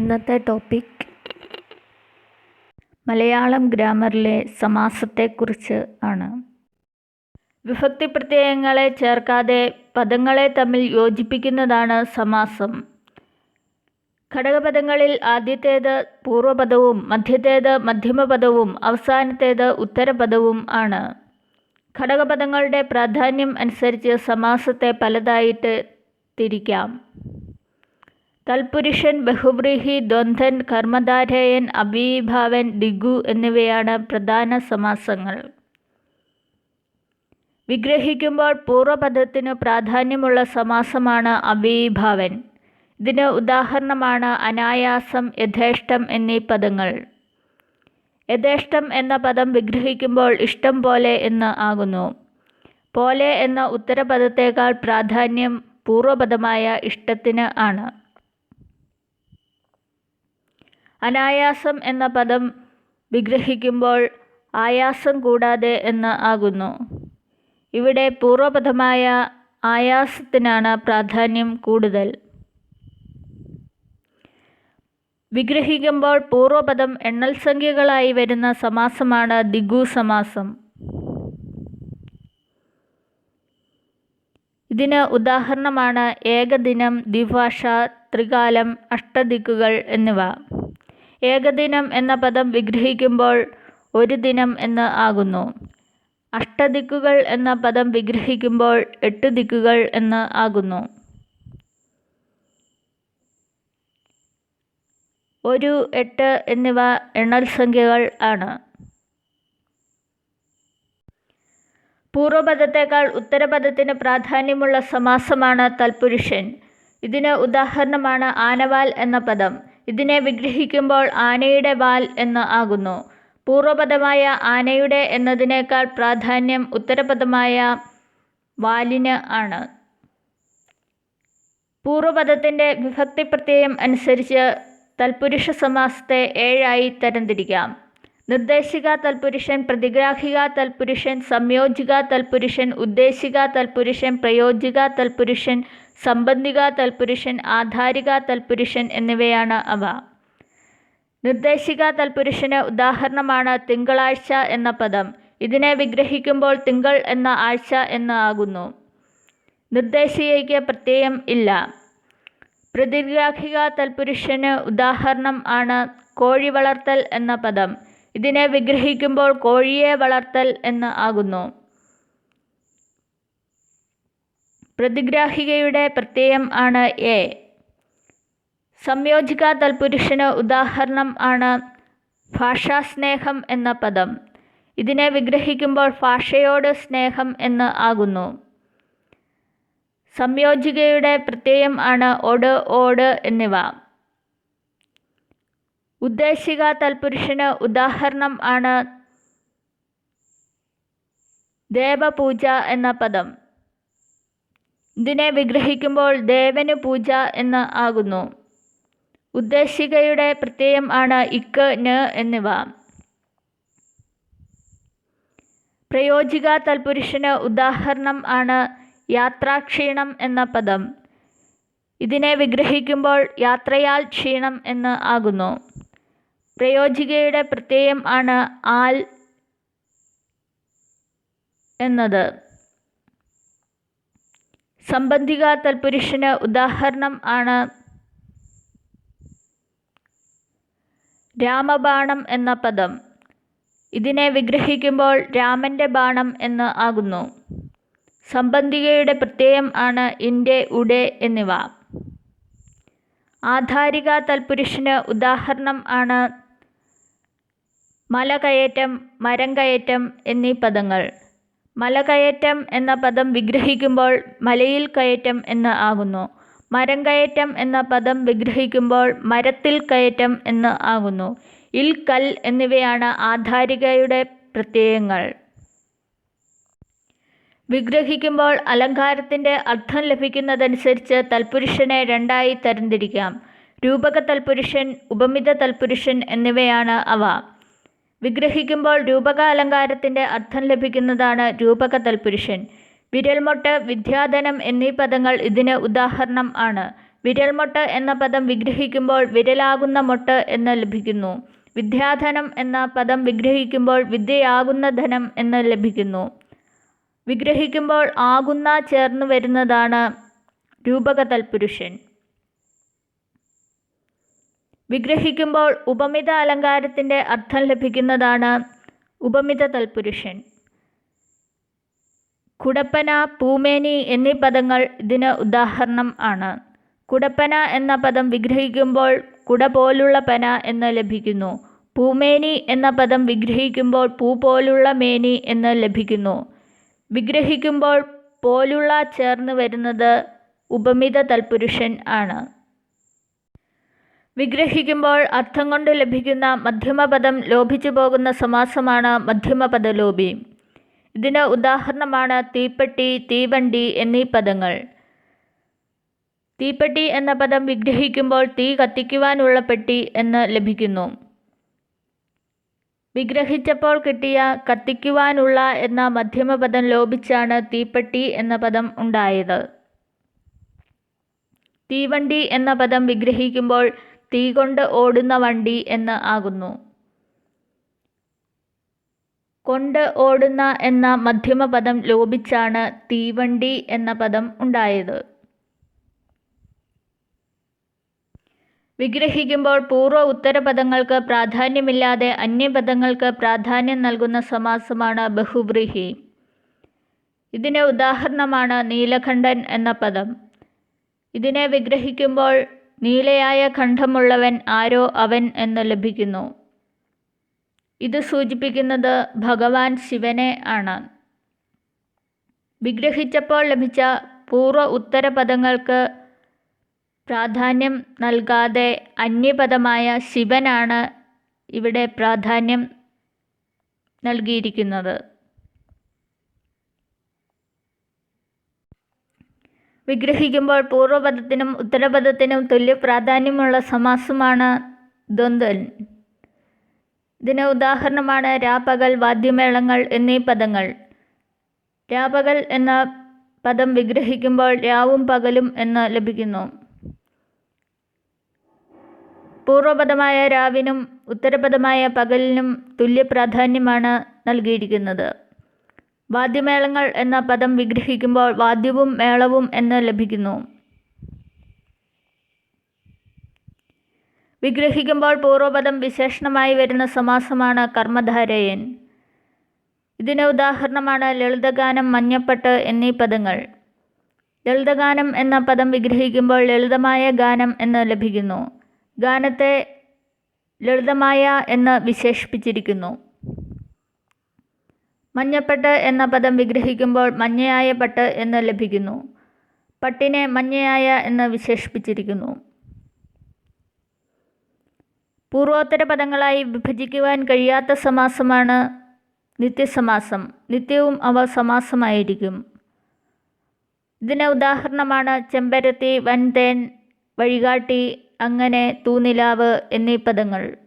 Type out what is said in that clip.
ഇന്നത്തെ ടോപ്പിക് മലയാളം ഗ്രാമറിലെ സമാസത്തെക്കുറിച്ച് ആണ്. വിഭക്തി പ്രത്യയങ്ങളെ ചേർക്കാതെ പദങ്ങളെ തമ്മിൽ യോജിപ്പിക്കുന്നതാണ് സമാസം. ഘടകപദങ്ങളിൽ ആദ്യത്തേത് പൂർവപദവും മധ്യത്തേത് മധ്യമപദവും അവസാനത്തേത് ഉത്തരപദവും ആണ്. ഘടകപദങ്ങളുടെ പ്രാധാന്യം അനുസരിച്ച് സമാസത്തെ പലതായിട്ട് തിരിക്കാം. തൽപുരുഷൻ, ബഹുവ്രീഹി, ദ്വന്ദ്വൻ, കർമ്മധാരയൻ, അവ്യയീഭാവൻ, ദിഗു എന്നിവയാണ് പ്രധാന സമാസങ്ങൾ. വിഗ്രഹിക്കുമ്പോൾ പൂർവപദത്തിനു പ്രാധാന്യമുള്ള സമാസമാണ് അവ്യയീഭാവൻ. ഇതിന് ഉദാഹരണമാണ് അനായാസം, യഥേഷ്ടം എന്നീ പദങ്ങൾ. യഥേഷ്ടം എന്ന പദം വിഗ്രഹിക്കുമ്പോൾ ഇഷ്ടം പോലെ എന്ന് ആകുന്നു. പോലെ എന്ന ഉത്തരപദത്തേക്കാൾ പ്രാധാന്യം പൂർവപദമായ ഇഷ്ടത്തിന് ആണ്. അനായാസം എന്ന പദം വിഗ്രഹിക്കുമ്പോൾ ആയാസം കൂടാതെ എന്ന് ആകുന്നു. ഇവിടെ പൂർവപദമായ ആയാസത്തിനാണ് പ്രാധാന്യം കൂടുതൽ. വിഗ്രഹിക്കുമ്പോൾ പൂർവപദം എണ്ണൽ സംഖ്യകളായി വരുന്ന സമാസമാണ് ദിഗു സമാസം. ഇതിന് ഉദാഹരണമാണ് ഏകദിനം, ദ്വിഭാഷ, ത്രികാലം, അഷ്ടദിക്കുകൾ എന്നിവ. ഏകദിനം എന്ന പദം വിഗ്രഹിക്കുമ്പോൾ ഒരു ദിനം എന്ന് ആകുന്നു. അഷ്ടദിക്കുകൾ എന്ന പദം വിഗ്രഹിക്കുമ്പോൾ 8 ദിക്കുകൾ എന്ന് ആകുന്നു. 1, 8 എന്നിവ എണ്ണൽ സംഖ്യകൾ ആണ്. പൂർവപദത്തേക്കാൾ ഉത്തരപദത്തിന് പ്രാധാന്യമുള്ള സമാസമാണ് തൽപുരുഷൻ. ഇതിന് ഉദാഹരണമാണ് ആനവാൽ എന്ന പദം. ഇതിനെ വിഗ്രഹിക്കുമ്പോൾ ആനയുടെ വാൽ എന്ന് ആകുന്നു. പൂർവപദമായ ആനയുടെ എന്നതിനേക്കാൾ പ്രാധാന്യം ഉത്തരപദമായ വാലിന് ആണ്. പൂർവപദത്തിൻ്റെ വിഭക്തി പ്രത്യയം അനുസരിച്ച് തൽപുരുഷ സമാസത്തെ 7 ആയി തരംതിരിക്കാം. നിർദ്ദേശിക തൽപുരുഷൻ, പ്രതിഗ്രാഹിക തൽപുരുഷൻ, സംയോജിക തൽപുരുഷൻ, ഉദ്ദേശിക തൽപുരുഷൻ, പ്രയോജിക തൽപുരുഷൻ, സംബന്ധിക തൽപുരുഷൻ, ആധാരിക തൽപുരുഷൻ എന്നിവയാണ് അവ. നിർദ്ദേശിക തൽപുരുഷന് ഉദാഹരണമാണ് തിങ്കളാഴ്ച എന്ന പദം. ഇതിനെ വിഗ്രഹിക്കുമ്പോൾ തിങ്കൾ എന്ന ആഴ്ച എന്ന് ആകുന്നു. നിർദ്ദേശികയ്ക്ക് പ്രത്യയം ഇല്ല. പ്രതിഗ്രാഹിക തൽപുരുഷന് ഉദാഹരണം ആണ് കോഴി വളർത്തൽ എന്ന പദം. ഇതിനെ വിഗ്രഹിക്കുമ്പോൾ കോഴിയെ വളർത്തൽ എന്ന് ആകുന്നു. പ്രതിഗ്രാഹികയുടെ പ്രത്യയം ആണ് എ. സംയോജിക തൽപുരുഷന് ഉദാഹരണം ആണ് ഭാഷാസ്നേഹം എന്ന പദം. ഇതിനെ വിഗ്രഹിക്കുമ്പോൾ ഭാഷയോട് സ്നേഹം എന്ന് ആകുന്നു. സംയോജികയുടെ പ്രത്യയം ആണ് ഒട്, ഓട് എന്നിവ. ഉദ്ദേശിക തൽപുരുഷന് ഉദാഹരണം ആണ് ദേവപൂജ എന്ന പദം. ഇതിനെ വിഗ്രഹിക്കുമ്പോൾ ദേവന് പൂജ എന്ന് ആകുന്നു. ഉദ്ദേശികയുടെ പ്രത്യയം ആണ് ഇക്ക്, ന് എന്നിവ. പ്രയോജിക തൽപുരുഷന് ഉദാഹരണം ആണ് യാത്രാക്ഷീണം എന്ന പദം. ഇതിനെ വിഗ്രഹിക്കുമ്പോൾ യാത്രയാൽ ക്ഷീണം എന്ന് ആകുന്നു. പ്രയോജികയുടെ പ്രത്യയം ആണ് ആൽ എന്നത്. സംബന്ധിക തൽപുരുഷന് ഉദാഹരണം ആണ് രാമബാണം എന്ന പദം. ഇതിനെ വിഗ്രഹിക്കുമ്പോൾ രാമൻ്റെ ബാണം എന്ന് ആകുന്നു. സംബന്ധികയുടെ പ്രത്യയം ആണ് ഇൻ്റെ, ഉടെ എന്നിവ. ആധാരിക തൽപുരുഷന് ഉദാഹരണം ആണ് മലകയറ്റം, മരം കയറ്റം എന്നീ പദങ്ങൾ. മലകയറ്റം എന്ന പദം വിഗ്രഹിക്കുമ്പോൾ മലയിൽ കയറ്റം എന്ന് ആകുന്നു. മരം കയറ്റം എന്ന പദം വിഗ്രഹിക്കുമ്പോൾ മരത്തിൽ കയറ്റം എന്ന് ആകുന്നു. ഇൽ, കൽ എന്നിവയാണ് ആധാരികയുടെ പ്രത്യയങ്ങൾ. വിഗ്രഹിക്കുമ്പോൾ അലങ്കാരത്തിൻ്റെ അർത്ഥം ലഭിക്കുന്നതനുസരിച്ച് തൽപുരുഷനെ 2 ആയി തരംതിരിക്കാം. രൂപക തൽപുരുഷൻ, ഉപമിത തൽപുരുഷൻ എന്നിവയാണ് അവ. വിഗ്രഹിക്കുമ്പോൾ രൂപക അലങ്കാരത്തിൻ്റെ അർത്ഥം ലഭിക്കുന്നതാണ് രൂപക തൽപുരുഷൻ. വിരൽമൊട്ട്, വിദ്യാധനം എന്നീ പദങ്ങൾ ഇതിന് ഉദാഹരണം ആണ്. വിരൽമൊട്ട് എന്ന പദം വിഗ്രഹിക്കുമ്പോൾ വിരലാകുന്ന മൊട്ട് എന്ന് ലഭിക്കുന്നു. വിദ്യാധനം എന്ന പദം വിഗ്രഹിക്കുമ്പോൾ വിദ്യയാകുന്ന ധനം എന്ന് ലഭിക്കുന്നു. വിഗ്രഹിക്കുമ്പോൾ ആകുന്ന ചേർന്ന് വരുന്നതാണ് രൂപക തൽപുരുഷൻ. വിഗ്രഹിക്കുമ്പോൾ ഉപമിത അലങ്കാരത്തിൻ്റെ അർത്ഥം ലഭിക്കുന്നതാണ് ഉപമിത തൽപുരുഷൻ. കുടപ്പന, പൂമേനി എന്നീ പദങ്ങൾ ഇതിന് ഉദാഹരണം ആണ്. കുടപ്പന എന്ന പദം വിഗ്രഹിക്കുമ്പോൾ കുട പോലുള്ള പന എന്ന് ലഭിക്കുന്നു. പൂമേനി എന്ന പദം വിഗ്രഹിക്കുമ്പോൾ പൂ പോലുള്ള മേനി എന്ന് ലഭിക്കുന്നു. വിഗ്രഹിക്കുമ്പോൾ പോലുള്ള ചേർന്ന് വരുന്നത് ഉപമിത തൽപുരുഷൻ ആണ്. വിഗ്രഹിക്കുമ്പോൾ അർത്ഥം കൊണ്ട് ലഭിക്കുന്ന മധ്യമപദം ലോപിച്ചു പോകുന്ന സമാസമാണ് മധ്യമപദലോപി. ഇതിന് ഉദാഹരണമാണ് തീപ്പെട്ടി, തീവണ്ടി എന്നീ പദങ്ങൾ. തീപ്പെട്ടി എന്ന പദം വിഗ്രഹിക്കുമ്പോൾ തീ കത്തിക്കുവാനുള്ള പെട്ടി എന്ന് ലഭിക്കുന്നു. വിഗ്രഹിച്ചപ്പോൾ കിട്ടിയ കത്തിക്കുവാനുള്ള എന്ന മധ്യമപദം ലോപിച്ചാണ് തീപ്പെട്ടി എന്ന പദം ഉണ്ടായത്. തീവണ്ടി എന്ന പദം വിഗ്രഹിക്കുമ്പോൾ തീ കൊണ്ട് ഓടുന്ന വണ്ടി എന്ന് ആകുന്നു. കൊണ്ട് ഓടുന്ന എന്ന മധ്യമപദം ലോപിച്ചാണ് തീവണ്ടി എന്ന പദം ഉണ്ടായത്. വിഗ്രഹിക്കുമ്പോൾ പൂർവ്വ ഉത്തരപദങ്ങൾക്ക് പ്രാധാന്യമില്ലാതെ അന്യപദങ്ങൾക്ക് പ്രാധാന്യം നൽകുന്ന സമാസമാണ് ബഹുവ്രീഹി. ഇതിന് ഉദാഹരണമാണ് നീലകണ്ഠൻ എന്ന പദം. ഇതിനെ വിഗ്രഹിക്കുമ്പോൾ നീലയായ കണ്ഠമുള്ളവൻ ആരോ അവൻ എന്ന് ലഭിക്കുന്നു. ഇത് സൂചിപ്പിക്കുന്നത് ഭഗവാൻ ശിവനെ ആണ്. വിഗ്രഹിച്ചപ്പോൾ ലഭിച്ച പൂർവ്വ ഉത്തരപദങ്ങൾക്ക് പ്രാധാന്യം നൽകാതെ അന്യപദമായ ശിവനാണ് ഇവിടെ പ്രാധാന്യം നൽകിയിരിക്കുന്നത്. വിഗ്രഹിക്കുമ്പോൾ പൂർവ്വപദത്തിനും ഉത്തരപദത്തിനും തുല്യ പ്രാധാന്യമുള്ള സമാസമാണ് ദ്വന്ദ്വൻ. ഇതിന് ഉദാഹരണമാണ് രാപകൽ, വാദ്യമേളങ്ങൾ എന്നീ പദങ്ങൾ. രാപകൽ എന്ന പദം വിഗ്രഹിക്കുമ്പോൾ രാവും പകലും എന്ന് ലഭിക്കുന്നു. പൂർവ്വപദമായ രാവിനും ഉത്തരപദമായ പകലിനും തുല്യ പ്രാധാന്യമാണ് നൽകിയിരിക്കുന്നത്. വാദ്യമേളങ്ങൾ എന്ന പദം വിഗ്രഹിക്കുമ്പോൾ വാദ്യവും മേളവും എന്ന് ലഭിക്കുന്നു. വിഗ്രഹിക്കുമ്പോൾ പൂർവ്വപദം വിശേഷണമായി വരുന്ന സമാസമാണ് കർമ്മധാരയൻ. ഇതിന് ഉദാഹരണമാണ് ലളിതഗാനം, മഞ്ഞപ്പട്ട് എന്നീ പദങ്ങൾ. ലളിതഗാനം എന്ന പദം വിഗ്രഹിക്കുമ്പോൾ ലളിതമായ ഗാനം എന്ന് ലഭിക്കുന്നു. ഗാനത്തെ ലളിതമായ എന്ന് വിശേഷിപ്പിച്ചിരിക്കുന്നു. മഞ്ഞപ്പട്ട് എന്ന പദം വിഗ്രഹിക്കുമ്പോൾ മഞ്ഞയായ പട്ട് എന്ന് ലഭിക്കുന്നു. പട്ടിനെ മഞ്ഞയായ എന്ന് വിശേഷിപ്പിച്ചിരിക്കുന്നു. പൂർവോത്തര പദങ്ങളായി വിഭജിക്കുവാൻ കഴിയാത്ത സമാസമാണ് നിത്യസമാസം. നിത്യവും അവ സമാസമായിരിക്കും. ഇതിന് ഉദാഹരണമാണ് ചെമ്പരത്തി, വൻതേൻ, വഴികാട്ടി, അങ്ങനെ, തൂനിലാവ് എന്നീ പദങ്ങൾ.